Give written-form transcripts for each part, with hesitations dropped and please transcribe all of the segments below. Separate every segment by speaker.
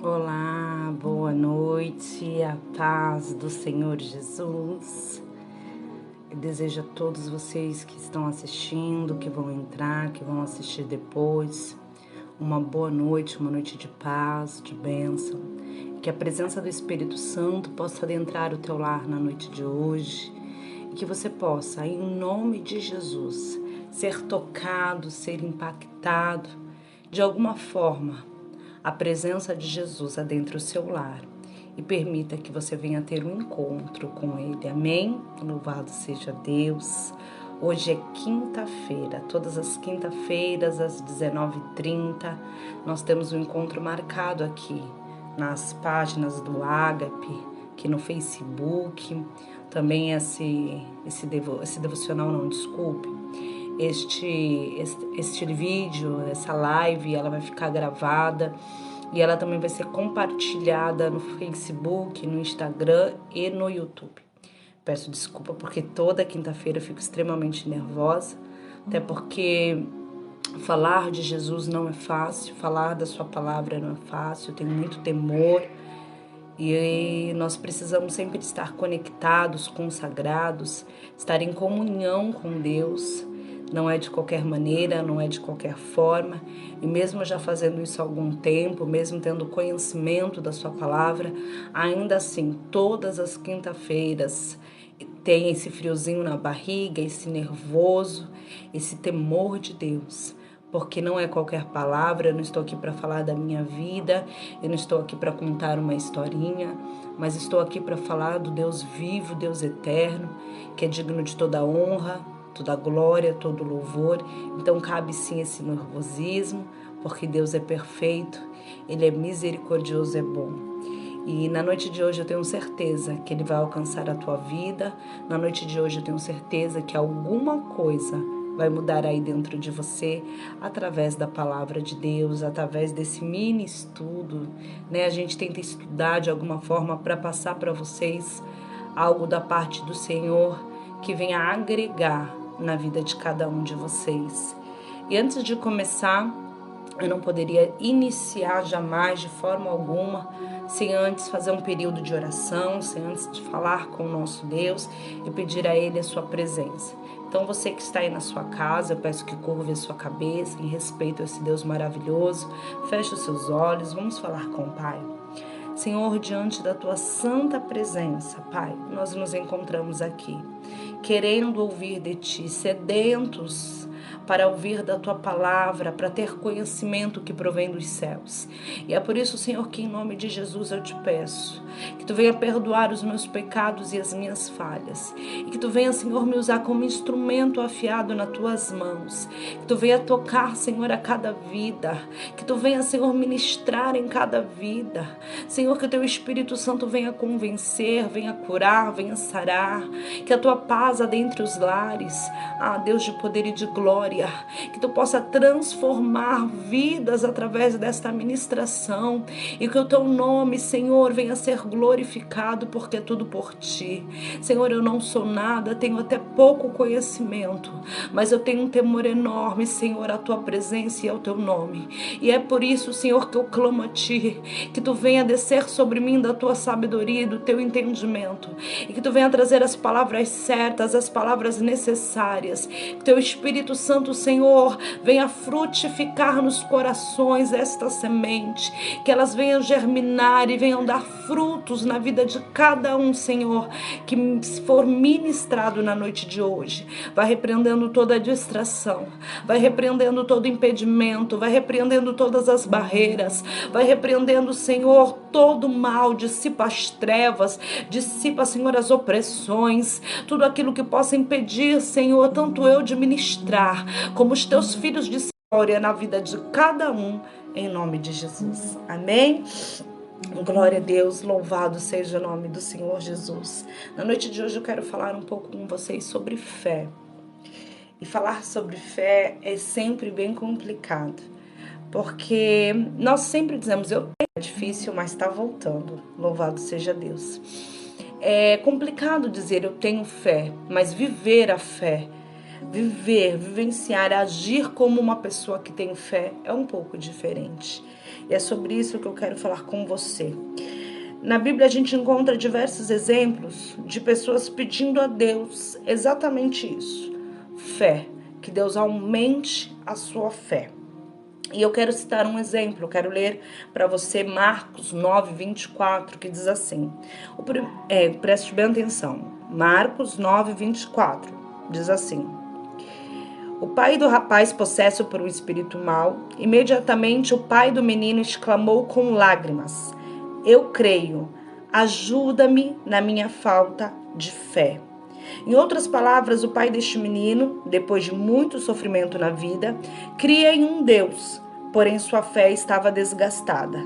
Speaker 1: Olá, boa noite, a paz do Senhor Jesus. Eu desejo a todos vocês que estão assistindo, que vão entrar, que vão assistir depois, uma boa noite, uma noite de paz, de bênção. Que a presença do Espírito Santo possa adentrar o teu lar na noite de hoje e que você possa, em nome de Jesus, ser tocado, ser impactado de alguma forma. A presença de Jesus adentre o seu lar e permita que você venha ter um encontro com Ele. Amém? Louvado seja Deus. Hoje é quinta-feira, todas as quinta-feiras às 19h30 nós temos um encontro marcado aqui nas páginas do Ágape, aqui no Facebook, também esse devocional, não, desculpe. Este vídeo, essa live, ela vai ficar gravada e ela também vai ser compartilhada no Facebook, no Instagram e no YouTube. Peço desculpa porque toda quinta-feira eu fico extremamente nervosa, até porque falar de Jesus não é fácil, falar da sua palavra não é fácil, eu tenho muito temor e nós precisamos sempre estar conectados, consagrados, estar em comunhão com Deus. Não é de qualquer maneira, não é de qualquer forma. E mesmo já fazendo isso há algum tempo, mesmo tendo conhecimento da sua palavra, ainda assim, todas as quinta-feiras tem esse friozinho na barriga, esse nervoso, esse temor de Deus. Porque não é qualquer palavra, eu não estou aqui para falar da minha vida, eu não estou aqui para contar uma historinha, mas estou aqui para falar do Deus vivo, Deus eterno, que é digno de toda honra, toda glória, todo louvor. Então cabe sim esse nervosismo, porque Deus é perfeito, Ele é misericordioso, é bom. E na noite de hoje eu tenho certeza que Ele vai alcançar a tua vida. Na noite de hoje eu tenho certeza que alguma coisa vai mudar aí dentro de você, através da palavra de Deus, através desse mini estudo, né? A gente tenta estudar de alguma forma para passar para vocês algo da parte do Senhor que venha agregar na vida de cada um de vocês. E antes de começar, eu não poderia iniciar jamais, de forma alguma, sem antes fazer um período de oração, sem antes de falar com o nosso Deus e pedir a Ele a sua presença. Então você que está aí na sua casa, eu peço que curve a sua cabeça em respeito a esse Deus maravilhoso. Feche os seus olhos, vamos falar com o Pai. Senhor, diante da tua santa presença, Pai, nós nos encontramos aqui, querendo ouvir de ti, sedentos para ouvir da tua palavra, para ter conhecimento que provém dos céus. E é por isso, Senhor, que em nome de Jesus eu te peço que tu venha perdoar os meus pecados e as minhas falhas, e que tu venha, Senhor, me usar como instrumento afiado nas tuas mãos, que tu venha tocar, Senhor, a cada vida, que tu venha, Senhor, ministrar em cada vida, Senhor, que o teu Espírito Santo venha convencer, venha curar, venha sarar, que a tua paz adentre os lares, Deus de poder e de glória, que tu possa transformar vidas através desta ministração, e que o teu nome, Senhor, venha ser glorificado, porque é tudo por ti. Senhor, eu não sou nada, tenho até pouco conhecimento, mas eu tenho um temor enorme, Senhor, à tua presença e ao teu nome. E é por isso, Senhor, que eu clamo a ti, que tu venha descer sobre mim da tua sabedoria e do teu entendimento, e que tu venha trazer as palavras certas, as palavras necessárias, que teu Espírito Santo, Senhor, venha frutificar nos corações esta semente, que elas venham germinar e venham dar frutos na vida de cada um, Senhor, que for ministrado na noite de hoje. Vai repreendendo toda a distração, vai repreendendo todo impedimento, vai repreendendo todas as barreiras, vai repreendendo, Senhor, todo mal, dissipa as trevas, dissipa, Senhor, as opressões, tudo aquilo que possa impedir, Senhor, tanto eu de ministrar, como os teus filhos de glória na vida de cada um, em nome de Jesus. Amém? Glória a Deus, louvado seja o nome do Senhor Jesus. Na noite de hoje eu quero falar um pouco com vocês sobre fé. E falar sobre fé é sempre bem complicado, porque nós sempre dizemos, é difícil, mas está voltando. Louvado seja Deus. É complicado dizer eu tenho fé, mas viver a fé, vivenciar, agir como uma pessoa que tem fé é um pouco diferente. E é sobre isso que eu quero falar com você. Na Bíblia a gente encontra diversos exemplos de pessoas pedindo a Deus exatamente isso. Fé, que Deus aumente a sua fé. E eu quero citar um exemplo, eu quero ler para você Marcos 9, 24, que diz assim. Preste bem atenção. Marcos 9, 24, diz assim. O pai do rapaz possesso por um espírito mau, imediatamente o pai do menino exclamou com lágrimas: Eu creio, ajuda-me na minha falta de fé. Em outras palavras, o pai deste menino, depois de muito sofrimento na vida, cria em um Deus, porém sua fé estava desgastada.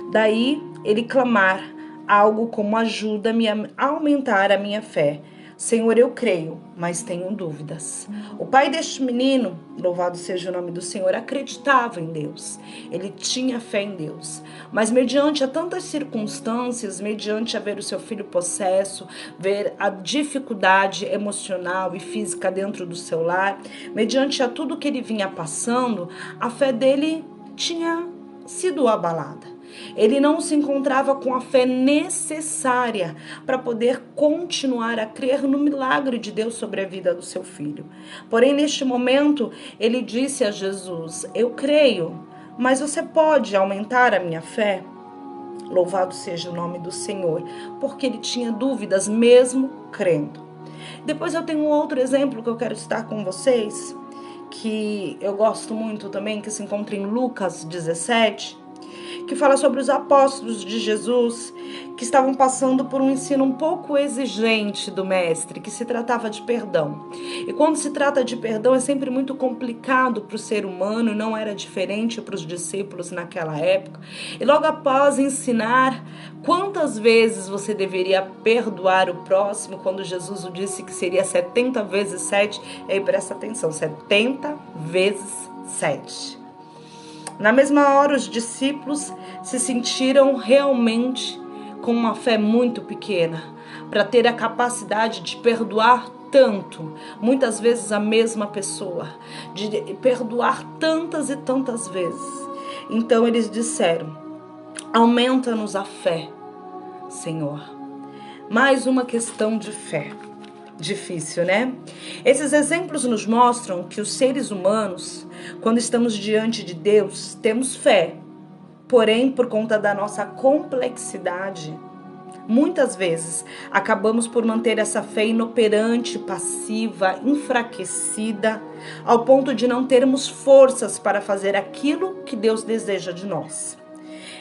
Speaker 1: Daí ele clamar algo como: ajuda-me a aumentar a minha fé. Senhor, eu creio, mas tenho dúvidas. O pai deste menino, louvado seja o nome do Senhor, acreditava em Deus. Ele tinha fé em Deus. Mas mediante a tantas circunstâncias, mediante a ver o seu filho possesso, ver a dificuldade emocional e física dentro do seu lar, mediante a tudo que ele vinha passando, a fé dele tinha sido abalada. Ele não se encontrava com a fé necessária para poder continuar a crer no milagre de Deus sobre a vida do seu filho. Porém, neste momento, ele disse a Jesus: Eu creio, mas você pode aumentar a minha fé? Louvado seja o nome do Senhor, porque ele tinha dúvidas mesmo crendo. Depois eu tenho um outro exemplo que eu quero citar com vocês, que eu gosto muito também, que se encontra em Lucas 17, que fala sobre os apóstolos de Jesus que estavam passando por um ensino um pouco exigente do mestre, que se tratava de perdão. E quando se trata de perdão é sempre muito complicado para o ser humano, e não era diferente para os discípulos naquela época. E logo após ensinar quantas vezes você deveria perdoar o próximo, quando Jesus disse que seria 70 vezes 7, aí presta atenção, 70 vezes 7. Na mesma hora, os discípulos se sentiram realmente com uma fé muito pequena para ter a capacidade de perdoar tanto, muitas vezes a mesma pessoa, de perdoar tantas e tantas vezes. Então eles disseram: aumenta-nos a fé, Senhor. Mais uma questão de fé. Difícil, né? Esses exemplos nos mostram que os seres humanos, quando estamos diante de Deus, temos fé. Porém, por conta da nossa complexidade, muitas vezes acabamos por manter essa fé inoperante, passiva, enfraquecida, ao ponto de não termos forças para fazer aquilo que Deus deseja de nós.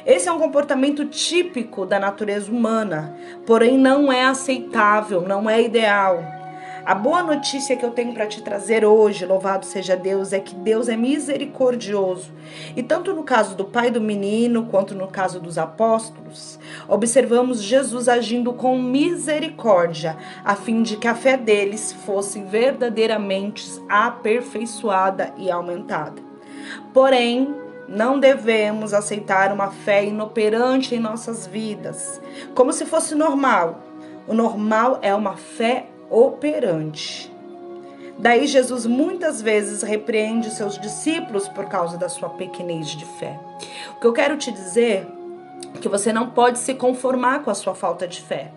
Speaker 1: Esse é um comportamento típico da natureza humana, porém não é aceitável, não é ideal. A boa notícia que eu tenho para te trazer hoje, louvado seja Deus, é que Deus é misericordioso. E tanto no caso do pai do menino, quanto no caso dos apóstolos, observamos Jesus agindo com misericórdia, a fim de que a fé deles fosse verdadeiramente aperfeiçoada e aumentada. Porém, não devemos aceitar uma fé inoperante em nossas vidas, como se fosse normal. O normal é uma fé operante. Daí Jesus muitas vezes repreende seus discípulos por causa da sua pequenez de fé. O que eu quero te dizer é que você não pode se conformar com a sua falta de fé.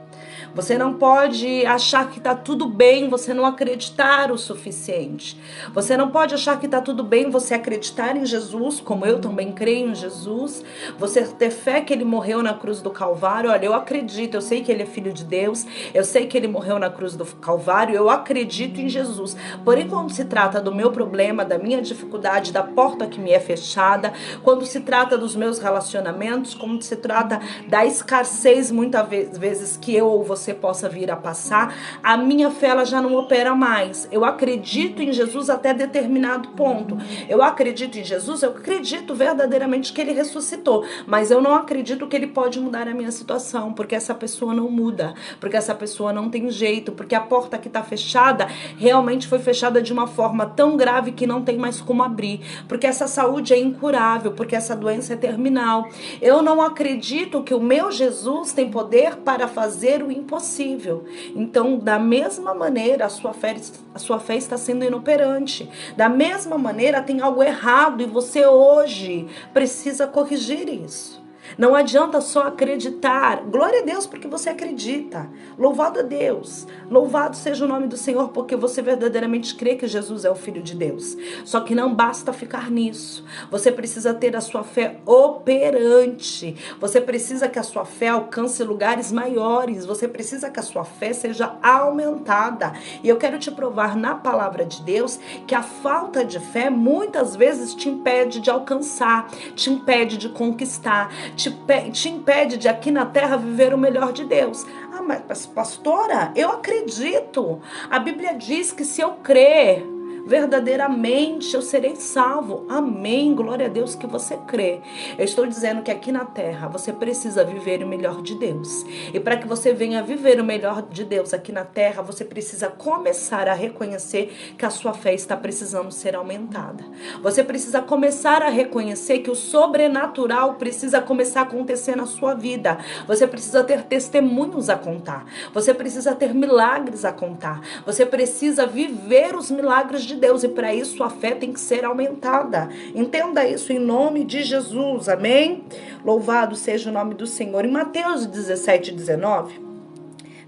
Speaker 1: Você não pode achar que está tudo bem você não acreditar o suficiente. Você não pode achar que está tudo bem você acreditar em Jesus, como eu também creio em Jesus. Você ter fé que ele morreu na cruz do Calvário. Olha, eu acredito, eu sei que ele é filho de Deus. Eu sei que ele morreu na cruz do Calvário. Eu acredito em Jesus. Porém, quando se trata do meu problema, da minha dificuldade, da porta que me é fechada, quando se trata dos meus relacionamentos, quando se trata da escassez muitas vezes que eu ou você possa vir a passar, a minha fé ela já não opera mais. Eu acredito em Jesus até determinado ponto. Eu acredito em Jesus, eu acredito verdadeiramente que ele ressuscitou, mas eu não acredito que ele pode mudar a minha situação, porque essa pessoa não muda, porque essa pessoa não tem jeito, porque a porta que está fechada realmente foi fechada de uma forma tão grave que não tem mais como abrir, porque essa saúde é incurável, porque essa doença é terminal. Eu não acredito que o meu Jesus tem poder para fazer o impossível. impossível. Então, da mesma maneira, a sua fé está sendo inoperante. Da mesma maneira, tem algo errado e você hoje precisa corrigir isso. Não adianta só acreditar. Glória a Deus porque você acredita. Louvado a Deus. Louvado seja o nome do Senhor porque você verdadeiramente crê que Jesus é o Filho de Deus. Só que não basta ficar nisso. Você precisa ter a sua fé operante. Você precisa que a sua fé alcance lugares maiores. Você precisa que a sua fé seja aumentada. E eu quero te provar na palavra de Deus que a falta de fé muitas vezes te impede de alcançar, te impede de conquistar, te impede de aqui na terra viver o melhor de Deus. Ah, mas pastora, eu acredito. A Bíblia diz que se eu crer, verdadeiramente eu serei salvo. Amém, glória a Deus que você crê. Eu estou dizendo que aqui na terra você precisa viver o melhor de Deus. E para que você venha viver o melhor de Deus aqui na terra, você precisa começar a reconhecer que a sua fé está precisando ser aumentada. Você precisa começar a reconhecer que o sobrenatural precisa começar a acontecer na sua vida. Você precisa ter testemunhos a contar. Você precisa ter milagres a contar. Você precisa viver os milagres de Deus, e para isso a fé tem que ser aumentada. Entenda isso em nome de Jesus, amém? Louvado seja o nome do Senhor. Em Mateus 17:19,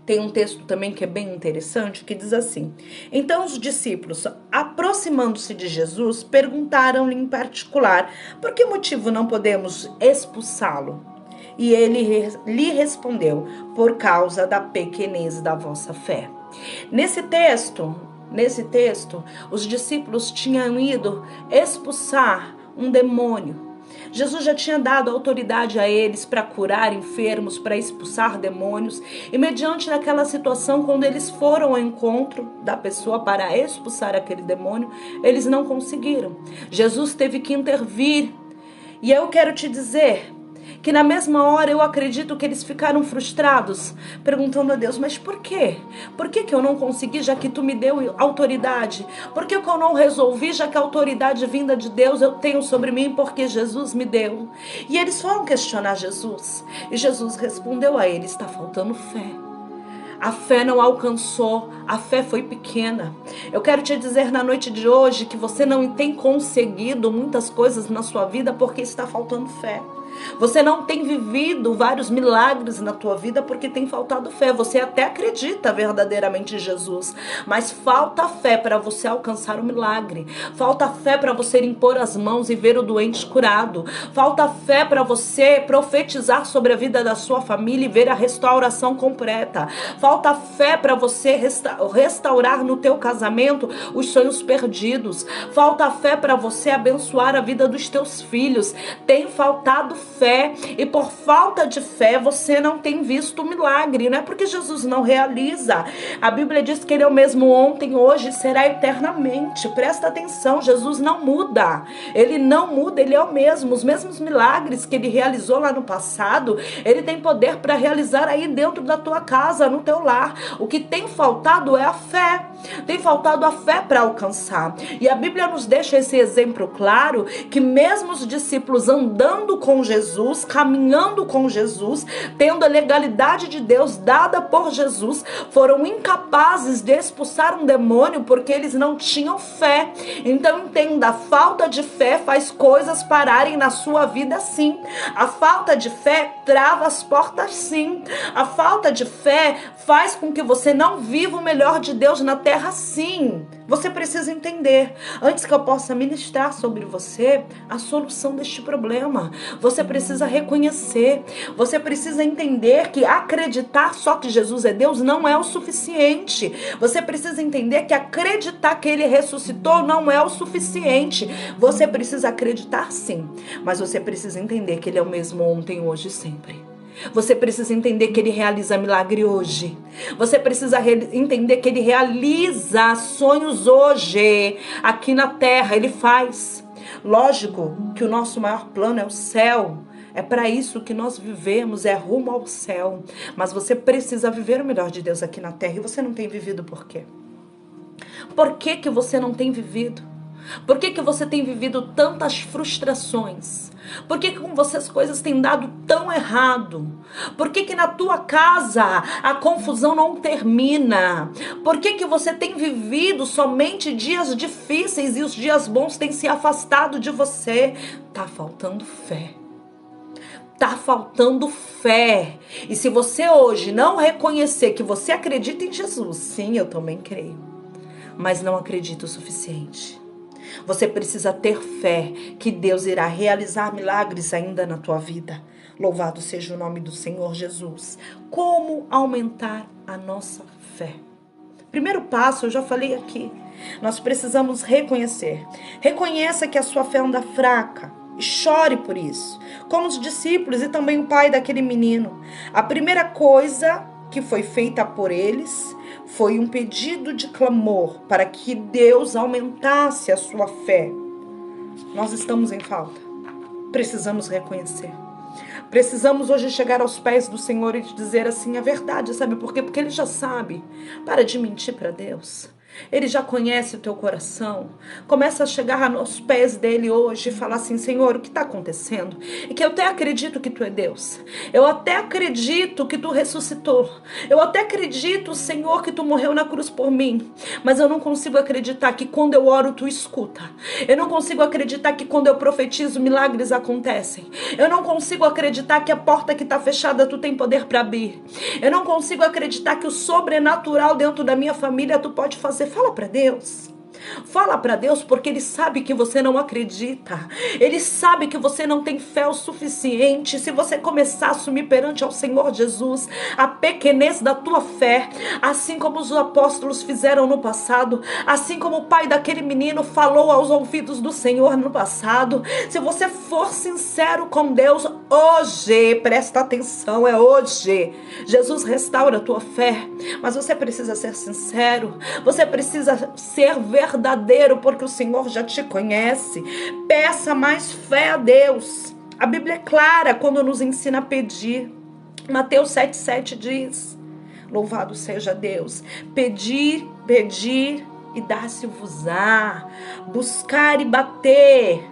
Speaker 1: tem um texto também que é bem interessante, que diz assim: então os discípulos, aproximando-se de Jesus, perguntaram-lhe em particular, por que motivo não podemos expulsá-lo? E ele lhe respondeu, por causa da pequenez da vossa fé. Nesse texto, os discípulos tinham ido expulsar um demônio. Jesus já tinha dado autoridade a eles para curar enfermos, para expulsar demônios. E mediante daquela situação, quando eles foram ao encontro da pessoa para expulsar aquele demônio, eles não conseguiram. Jesus teve que intervir. E eu quero te dizer que na mesma hora eu acredito que eles ficaram frustrados, perguntando a Deus, mas por quê? Por que eu não consegui, já que tu me deu autoridade? Por que eu não resolvi, já que a autoridade vinda de Deus eu tenho sobre mim, porque Jesus me deu? E eles foram questionar Jesus, e Jesus respondeu a eles, está faltando fé. A fé não alcançou, a fé foi pequena. Eu quero te dizer na noite de hoje que você não tem conseguido muitas coisas na sua vida porque está faltando fé. Você não tem vivido vários milagres na tua vida porque tem faltado fé. Você até acredita verdadeiramente em Jesus, mas falta fé para você alcançar o milagre. Falta fé para você impor as mãos e ver o doente curado. Falta fé para você profetizar sobre a vida da sua família e ver a restauração completa. Falta fé para você restaurar no teu casamento os sonhos perdidos. Falta fé para você abençoar a vida dos teus filhos. Tem faltado fé, e por falta de fé você não tem visto o milagre. Não é porque Jesus não realiza. A Bíblia diz que ele é o mesmo ontem, hoje e será eternamente. Presta atenção, Jesus não muda. Ele não muda, ele é o mesmo. Os mesmos milagres que ele realizou lá no passado, ele tem poder para realizar aí dentro da tua casa, no teu lar. O que tem faltado é a fé. Tem faltado a fé para alcançar. E a Bíblia nos deixa esse exemplo claro, que mesmo os discípulos andando com Jesus, caminhando com Jesus, tendo a legalidade de Deus dada por Jesus, foram incapazes de expulsar um demônio porque eles não tinham fé. Então entenda, a falta de fé faz coisas pararem na sua vida sim. A falta de fé trava as portas sim. A falta de fé faz com que você não viva o melhor de Deus na terra sim. Você precisa entender, antes que eu possa ministrar sobre você a solução deste problema, você precisa reconhecer, você precisa entender que acreditar só que Jesus é Deus não é o suficiente. Você precisa entender que acreditar que ele ressuscitou não é o suficiente. Você precisa acreditar sim, mas você precisa entender que ele é o mesmo ontem, hoje e sempre. Você precisa entender que ele realiza milagre hoje. Você precisa entender que ele realiza sonhos hoje. Aqui na terra ele faz. Lógico que o nosso maior plano é o céu. É para isso que nós vivemos, é rumo ao céu. Mas você precisa viver o melhor de Deus aqui na terra. E você não tem vivido por quê? Por que que você não tem vivido? Por que você tem vivido tantas frustrações? Por que com você as coisas têm dado tão errado? Por que na tua casa a confusão não termina? Por que você tem vivido somente dias difíceis e os dias bons têm se afastado de você? Tá faltando fé. Tá faltando fé. E se você hoje não reconhecer que você acredita em Jesus, sim, eu também creio, mas não acredito o suficiente. Você precisa ter fé que Deus irá realizar milagres ainda na tua vida. Louvado seja o nome do Senhor Jesus. Como aumentar a nossa fé? Primeiro passo, eu já falei aqui. Nós precisamos reconhecer. Reconheça que a sua fé anda fraca. E chore por isso. Como os discípulos e também o pai daquele menino. A primeira coisa que foi feita por eles foi um pedido de clamor para que Deus aumentasse a sua fé. Nós estamos em falta. Precisamos reconhecer. Precisamos hoje chegar aos pés do Senhor e dizer assim a verdade, sabe por quê? Porque Ele já sabe. Para de mentir para Deus. Ele já conhece o teu coração. Começa a chegar aos pés dele hoje e falar assim: Senhor, o que está acontecendo? E que eu até acredito que tu é Deus. Eu até acredito que tu ressuscitou. Eu até acredito, Senhor, que tu morreu na cruz por mim. Mas eu não consigo acreditar que quando eu oro tu escuta. Eu não consigo acreditar que quando eu profetizo milagres acontecem. Eu não consigo acreditar que a porta que está fechada tu tem poder para abrir. Eu não consigo acreditar que o sobrenatural dentro da minha família tu pode fazer. Fala para Deus. Fala para Deus, porque Ele sabe que você não acredita. Ele sabe que você não tem fé o suficiente. Se você começar a assumir perante ao Senhor Jesus a pequenez da tua fé, assim como os apóstolos fizeram no passado, assim como o pai daquele menino falou aos ouvidos do Senhor no passado, se você for sincero com Deus hoje, presta atenção, é hoje, Jesus restaura a tua fé. Mas você precisa ser sincero, você precisa ser verdadeiro, porque o Senhor já te conhece. Peça mais fé a Deus. A Bíblia é clara quando nos ensina a pedir. Mateus 7,7 diz: louvado seja Deus, pedir, pedir e dar-se-vos-á, buscar e bater.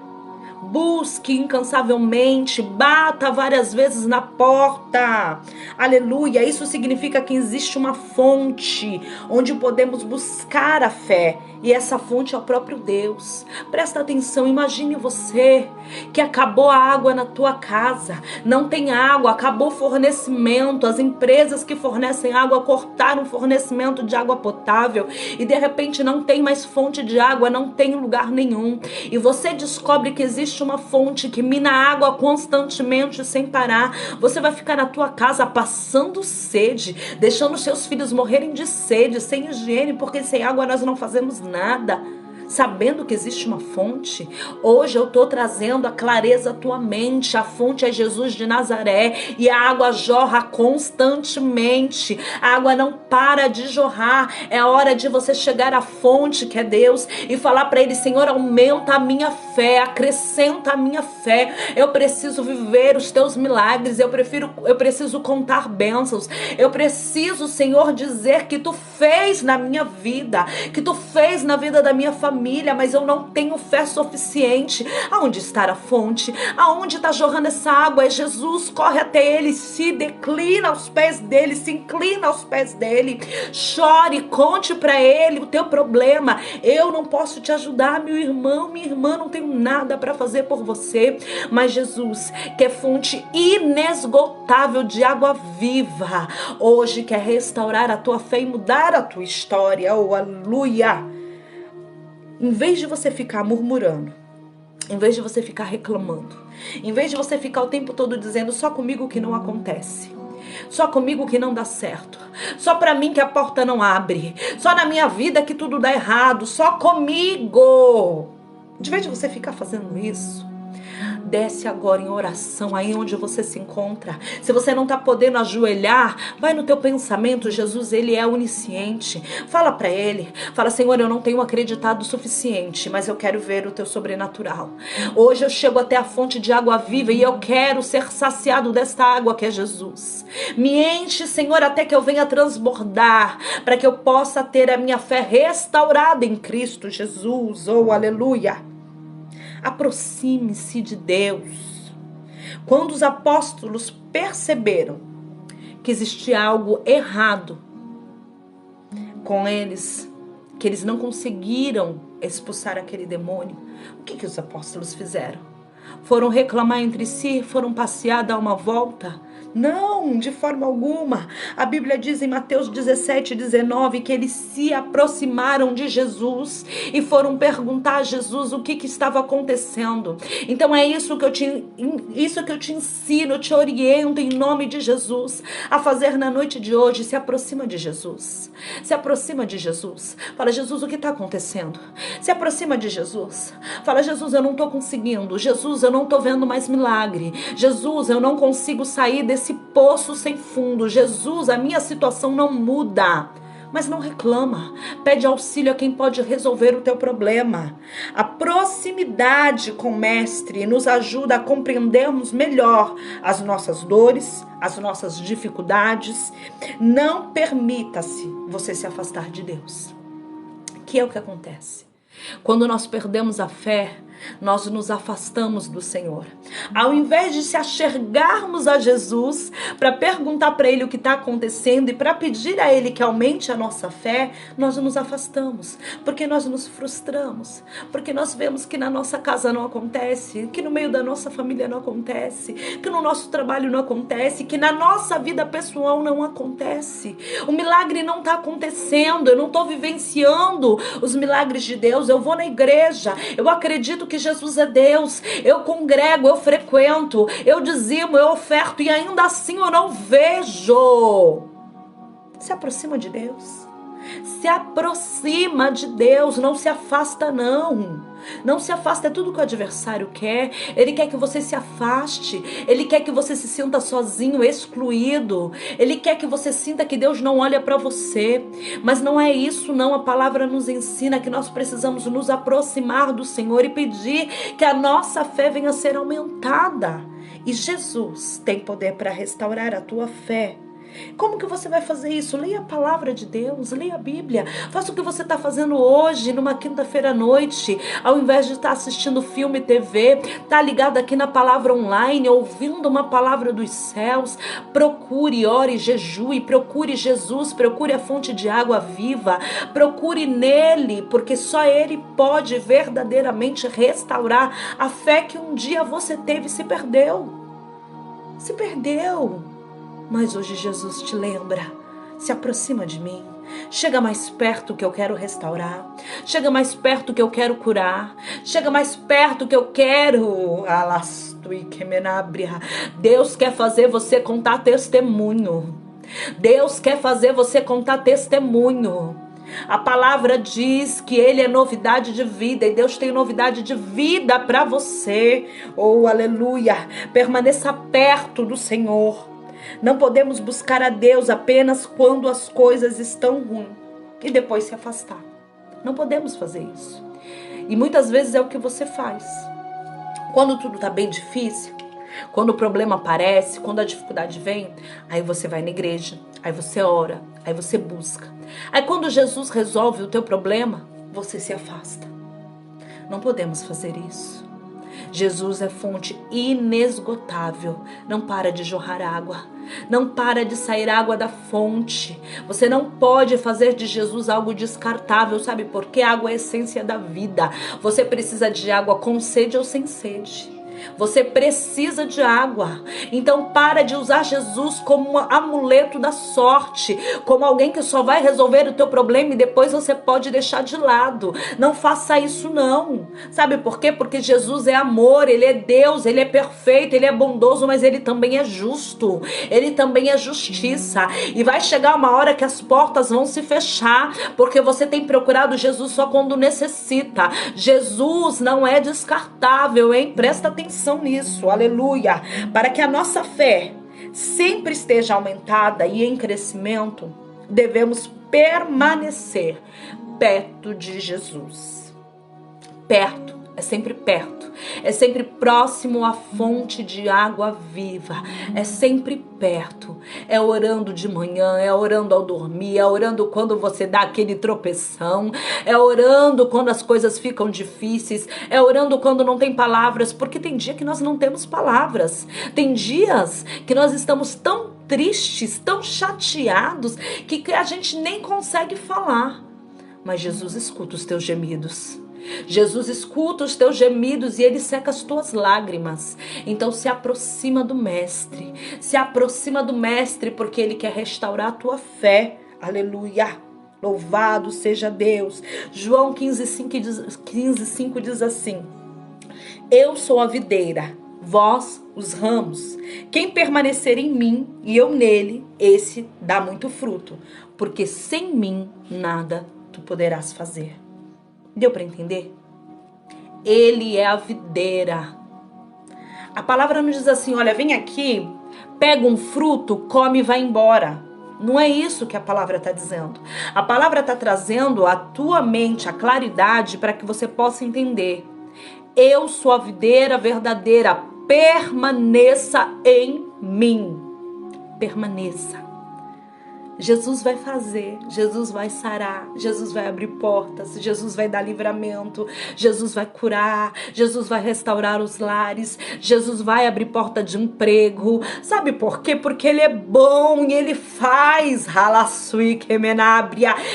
Speaker 1: Busque incansavelmente, bata várias vezes na porta. Aleluia, isso significa que existe uma fonte onde podemos buscar a fé. E essa fonte é o próprio Deus. Presta atenção, imagine você que acabou a água na tua casa. Não tem água, acabou o fornecimento. As empresas que fornecem água cortaram o fornecimento de água potável. E de repente não tem mais fonte de água, não tem lugar nenhum. E você descobre que existe uma fonte que mina água constantemente sem parar. Você vai ficar na tua casa passando sede, deixando seus filhos morrerem de sede, sem higiene, porque sem água nós não fazemos nada. Sabendo que existe uma fonte, hoje eu estou trazendo a clareza à tua mente. A fonte é Jesus de Nazaré e a água jorra constantemente. A água não para de jorrar. É a hora de você chegar à fonte, que é Deus, e falar para Ele: Senhor, aumenta a minha fé, acrescenta a minha fé. Eu preciso viver os teus milagres. Eu preciso contar bênçãos. Eu preciso, Senhor, dizer que tu fez na minha vida, que tu fez na vida da minha família, mas eu não tenho fé suficiente. Aonde está a fonte? Aonde está jorrando essa água? É Jesus. Corre até Ele, se declina aos pés dele, se inclina aos pés dele, chore, conte para Ele o teu problema. Eu não posso te ajudar, meu irmão, minha irmã, não tenho nada para fazer por você, mas Jesus, que é fonte inesgotável de água viva, hoje quer restaurar a tua fé e mudar a tua história. Oh, aleluia! Em vez de você ficar murmurando, em vez de você ficar reclamando, em vez de você ficar o tempo todo dizendo: só comigo que não acontece, só comigo que não dá certo, só pra mim que a porta não abre, só na minha vida que tudo dá errado, só comigo. De vez de você ficar fazendo isso, Desce agora em oração aí onde você se encontra. Se você não está podendo ajoelhar, vai no teu pensamento. Jesus, ele é onisciente. Fala para ele. Fala: Senhor, eu não tenho acreditado o suficiente, mas eu quero ver o teu sobrenatural. Hoje eu chego até a fonte de água viva e eu quero ser saciado desta água que é Jesus. Me enche, Senhor, até que eu venha transbordar, para que eu possa ter a minha fé restaurada em Cristo Jesus. Oh, aleluia! Aproxime-se de Deus. Quando os apóstolos perceberam que existia algo errado com eles, que eles não conseguiram expulsar aquele demônio, o que os apóstolos fizeram? Foram reclamar entre si? Foram passear, dar uma volta? Não, de forma alguma. A Bíblia diz em Mateus 17:19 que eles se aproximaram de Jesus e foram perguntar a Jesus o que estava acontecendo. Então é isso que eu te ensino, eu te oriento em nome de Jesus a fazer na noite de hoje. Se aproxima de Jesus. Se aproxima de Jesus. Fala: Jesus, o que está acontecendo? Se aproxima de Jesus. Fala: Jesus, eu não estou conseguindo. Jesus, eu não estou vendo mais milagre. Jesus, eu não consigo sair desse poço sem fundo. Jesus, a minha situação não muda. Mas não reclama. Pede auxílio a quem pode resolver o teu problema. A proximidade com o Mestre nos ajuda a compreendermos melhor as nossas dores, as nossas dificuldades. Não permita-se você se afastar de Deus. Que é o que acontece? Quando nós perdemos a fé, nós nos afastamos do Senhor. Ao invés de se achegarmos a Jesus para perguntar para Ele o que está acontecendo e para pedir a Ele que aumente a nossa fé, nós nos afastamos, porque nós nos frustramos, porque nós vemos que na nossa casa não acontece, que no meio da nossa família não acontece, que no nosso trabalho não acontece, que na nossa vida pessoal não acontece. O milagre não está acontecendo, eu não estou vivenciando os milagres de Deus. Eu vou na igreja, eu acredito que Jesus é Deus, eu congrego, eu frequento, eu dizimo, eu oferto e ainda assim eu não vejo. Se aproxima de Deus. Se aproxima de Deus, não se afasta não. Não se afasta, é tudo que o adversário quer. Ele quer que você se afaste. Ele quer que você se sinta sozinho, excluído. Ele quer que você sinta que Deus não olha para você. Mas não é isso não, a palavra nos ensina que nós precisamos nos aproximar do Senhor e pedir que a nossa fé venha a ser aumentada. E Jesus tem poder para restaurar a tua fé. Como que você vai fazer isso? Leia a palavra de Deus, leia a Bíblia. Faça o que você está fazendo hoje, numa quinta-feira à noite. Ao invés de estar assistindo filme, TV, tá ligado aqui na palavra online, ouvindo uma palavra dos céus. Procure, ore, jejue, procure Jesus, procure a fonte de água viva. Procure nele, porque só ele pode verdadeiramente restaurar a fé que um dia você teve e se perdeu. Se perdeu. Mas hoje Jesus te lembra, se aproxima de mim, chega mais perto que eu quero restaurar, chega mais perto que eu quero curar, chega mais perto que eu quero Deus quer fazer você contar testemunho. Deus quer fazer você contar testemunho. A palavra diz que Ele é novidade de vida e Deus tem novidade de vida para você. Oh, aleluia! Permaneça perto do Senhor. Não podemos buscar a Deus apenas quando as coisas estão ruins e depois se afastar. Não podemos fazer isso. E muitas vezes é o que você faz. Quando tudo está bem difícil, quando o problema aparece, quando a dificuldade vem, aí você vai na igreja, aí você ora, aí você busca. Aí quando Jesus resolve o teu problema, você se afasta. Não podemos fazer isso. Jesus é fonte inesgotável. Não para de jorrar água. Não para de sair água da fonte. Você não pode fazer de Jesus algo descartável. Sabe por quê? A água é a essência da vida. Você precisa de água com sede ou sem sede. Você precisa de água. Então para de usar Jesus como um amuleto da sorte, como alguém que só vai resolver o teu problema e depois você pode deixar de lado. Não faça isso não. Sabe por quê? Porque Jesus é amor, Ele é Deus, Ele é perfeito, Ele é bondoso, mas Ele também é justo. Ele também é justiça. E vai chegar uma hora que as portas vão se fechar, porque você tem procurado Jesus só quando necessita. Jesus não é descartável, hein? Presta atenção. atenção nisso, aleluia, para que a nossa fé sempre esteja aumentada e em crescimento, devemos permanecer perto de Jesus. Perto, é sempre perto, é sempre próximo à fonte de água viva, é sempre perto, é orando de manhã, é orando ao dormir, é orando quando você dá aquele tropeção, é orando quando as coisas ficam difíceis, é orando quando não tem palavras, porque tem dia que nós não temos palavras, tem dias que nós estamos tão tristes, tão chateados, que a gente nem consegue falar, mas Jesus escuta os teus gemidos. Jesus escuta os teus gemidos e Ele seca as tuas lágrimas. Então se aproxima do Mestre. Se aproxima do Mestre porque Ele quer restaurar a tua fé. Aleluia. Louvado seja Deus. João 15:5 diz assim: Eu sou a videira, vós os ramos. Quem permanecer em mim e eu nele, esse dá muito fruto. Porque sem mim nada tu poderás fazer. Deu para entender? Ele é a videira. A palavra nos diz assim, olha, vem aqui, pega um fruto, come e vai embora. Não é isso que a palavra está dizendo. A palavra está trazendo à tua mente a claridade para que você possa entender. Eu sou a videira verdadeira, permaneça em mim. Permaneça. Jesus vai fazer, Jesus vai sarar, Jesus vai abrir portas, Jesus vai dar livramento, Jesus vai curar, Jesus vai restaurar os lares, Jesus vai abrir porta de emprego. Sabe por quê? Porque Ele é bom e Ele faz.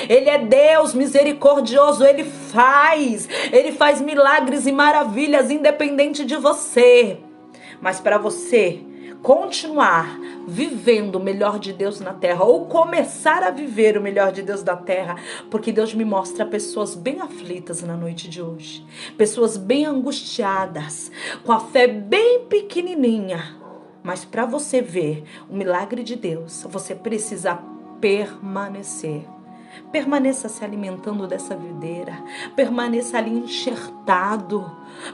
Speaker 1: Ele é Deus misericordioso, Ele faz milagres e maravilhas independente de você. Mas para você continuar vivendo o melhor de Deus na terra, ou começar a viver o melhor de Deus na terra, porque Deus me mostra pessoas bem aflitas na noite de hoje, pessoas bem angustiadas, com a fé bem pequenininha, mas para você ver o milagre de Deus, você precisa permanecer. Permaneça se alimentando dessa videira, permaneça ali enxertado,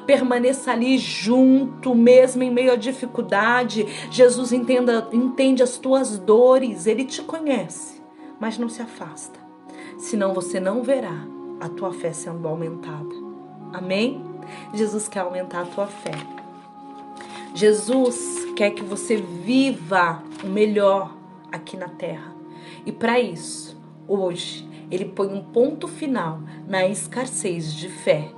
Speaker 1: permaneça ali junto, mesmo em meio à dificuldade. Jesus entende as tuas dores, Ele te conhece, mas não se afasta, senão você não verá a tua fé sendo aumentada. Amém? Jesus quer aumentar a tua fé. Jesus quer que você viva o melhor aqui na terra, e para isso, hoje, Ele põe um ponto final na escassez de fé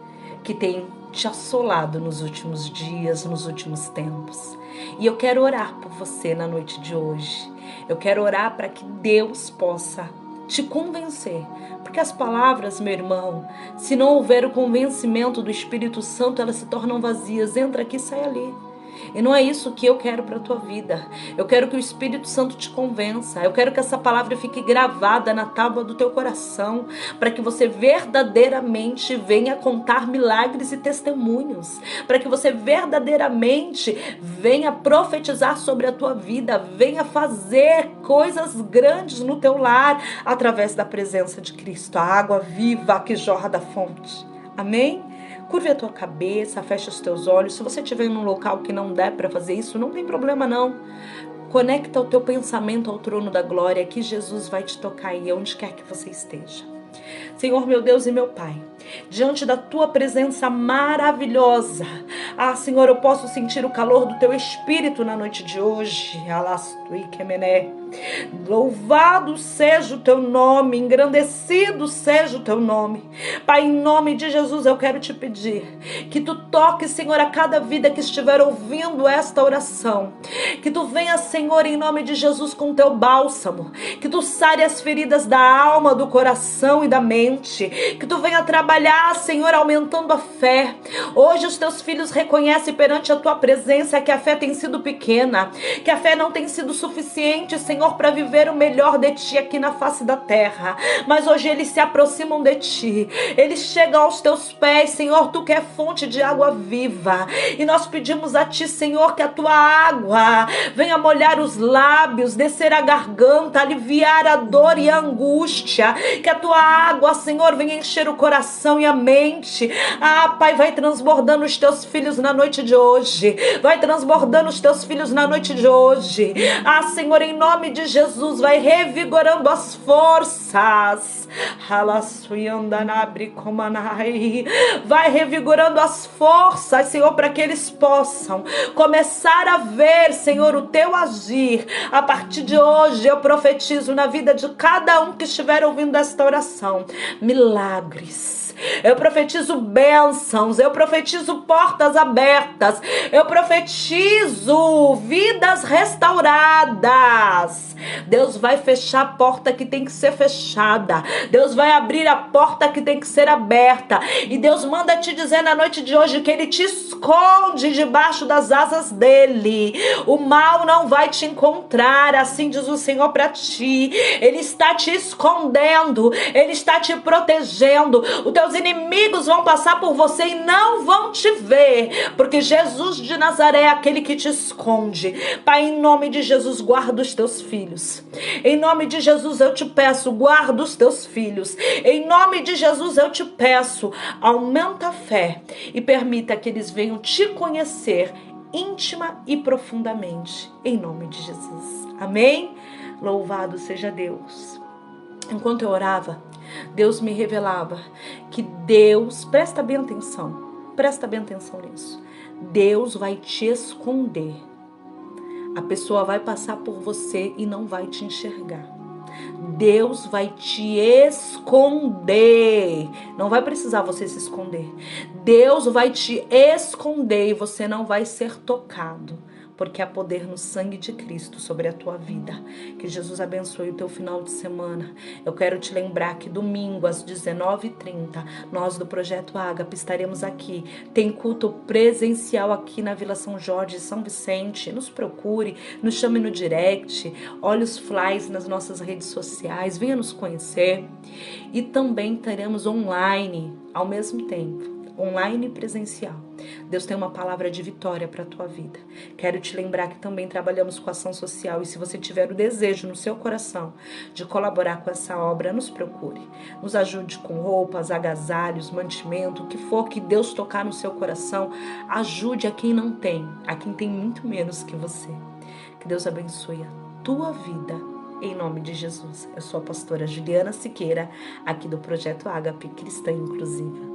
Speaker 1: que tem te assolado nos últimos dias, nos últimos tempos. E eu quero orar por você na noite de hoje. Eu quero orar para que Deus possa te convencer. Porque as palavras, meu irmão, se não houver o convencimento do Espírito Santo, elas se tornam vazias. Entra aqui, sai ali. E não é isso que eu quero para a tua vida. Eu quero que o Espírito Santo te convença. Eu quero que essa palavra fique gravada na tábua do teu coração, para que você verdadeiramente venha contar milagres e testemunhos, para que você verdadeiramente venha profetizar sobre a tua vida, venha fazer coisas grandes no teu lar, através da presença de Cristo, a água viva que jorra da fonte. Amém? Curve a tua cabeça, fecha os teus olhos. Se você estiver em um local que não der para fazer isso, não tem problema não. Conecta o teu pensamento ao trono da glória, que Jesus vai te tocar aí, onde quer que você esteja. Senhor, meu Deus e meu Pai, diante da tua presença maravilhosa, Senhor, eu posso sentir o calor do teu Espírito na noite de hoje. Louvado seja o teu nome, engrandecido seja o teu nome. Pai, em nome de Jesus eu quero te pedir que tu toques, Senhor, a cada vida que estiver ouvindo esta oração, que tu venha, Senhor, em nome de Jesus, com teu bálsamo, que tu sare as feridas da alma, do coração e da mente, que tu venha trabalhar, Senhor, aumentando a fé. Hoje os teus filhos reconhecem perante a tua presença que a fé tem sido pequena, que a fé não tem sido suficiente, Senhor, para viver o melhor de ti aqui na face da terra. Mas hoje eles se aproximam de ti, eles chegam aos teus pés, Senhor, tu que é fonte de água viva. E nós pedimos a ti, Senhor, que a tua água venha molhar os lábios, descer a garganta, aliviar a dor e a angústia. Que a tua água, Senhor, venha encher o coração e a mente. Pai, vai transbordando os teus filhos filhos na noite de hoje. Vai transbordando os teus filhos na noite de hoje. Ah, Senhor, em nome de Jesus, vai revigorando as forças. Vai revigorando as forças, Senhor, para que eles possam começar a ver, Senhor, o teu agir. A partir de hoje, eu profetizo na vida de cada um que estiver ouvindo esta oração, milagres. Eu profetizo bênçãos, eu profetizo portas abertas, eu profetizo vidas restauradas. Deus vai fechar a porta que tem que ser fechada. Deus vai abrir a porta que tem que ser aberta. E Deus manda te dizer na noite de hoje que Ele te esconde debaixo das asas dEle. O mal não vai te encontrar, assim diz o Senhor para ti. Ele está te escondendo, Ele está te protegendo. Os teus inimigos vão passar por você e não vão te ver, porque Jesus de Nazaré é aquele que te esconde. Pai, em nome de Jesus, guarda os teus filhos. Em nome de Jesus eu te peço, guarda os teus filhos. Em nome de Jesus eu te peço, aumenta a fé e permita que eles venham te conhecer íntima e profundamente. Em nome de Jesus. Amém? Louvado seja Deus. Enquanto eu orava, Deus me revelava que Deus, presta bem atenção nisso. Deus vai te esconder. A pessoa vai passar por você e não vai te enxergar. Deus vai te esconder. Não vai precisar você se esconder. Deus vai te esconder e você não vai ser tocado. Porque há poder no sangue de Cristo sobre a tua vida. Que Jesus abençoe o teu final de semana. Eu quero te lembrar que domingo às 19h30, nós do Projeto Ágape estaremos aqui. Tem culto presencial aqui na Vila São Jorge, São Vicente. Nos procure, nos chame no direct, olhe os flyers nas nossas redes sociais, venha nos conhecer. E também teremos online ao mesmo tempo. Online e presencial. Deus tem uma palavra de vitória para a tua vida. Quero te lembrar que também trabalhamos com ação social e se você tiver o desejo no seu coração de colaborar com essa obra, nos procure. Nos ajude com roupas, agasalhos, mantimento, o que for que Deus tocar no seu coração. Ajude a quem não tem, a quem tem muito menos que você. Que Deus abençoe a tua vida. Em nome de Jesus. Eu sou a pastora Juliana Siqueira, aqui do Projeto Ágape Cristã Inclusiva.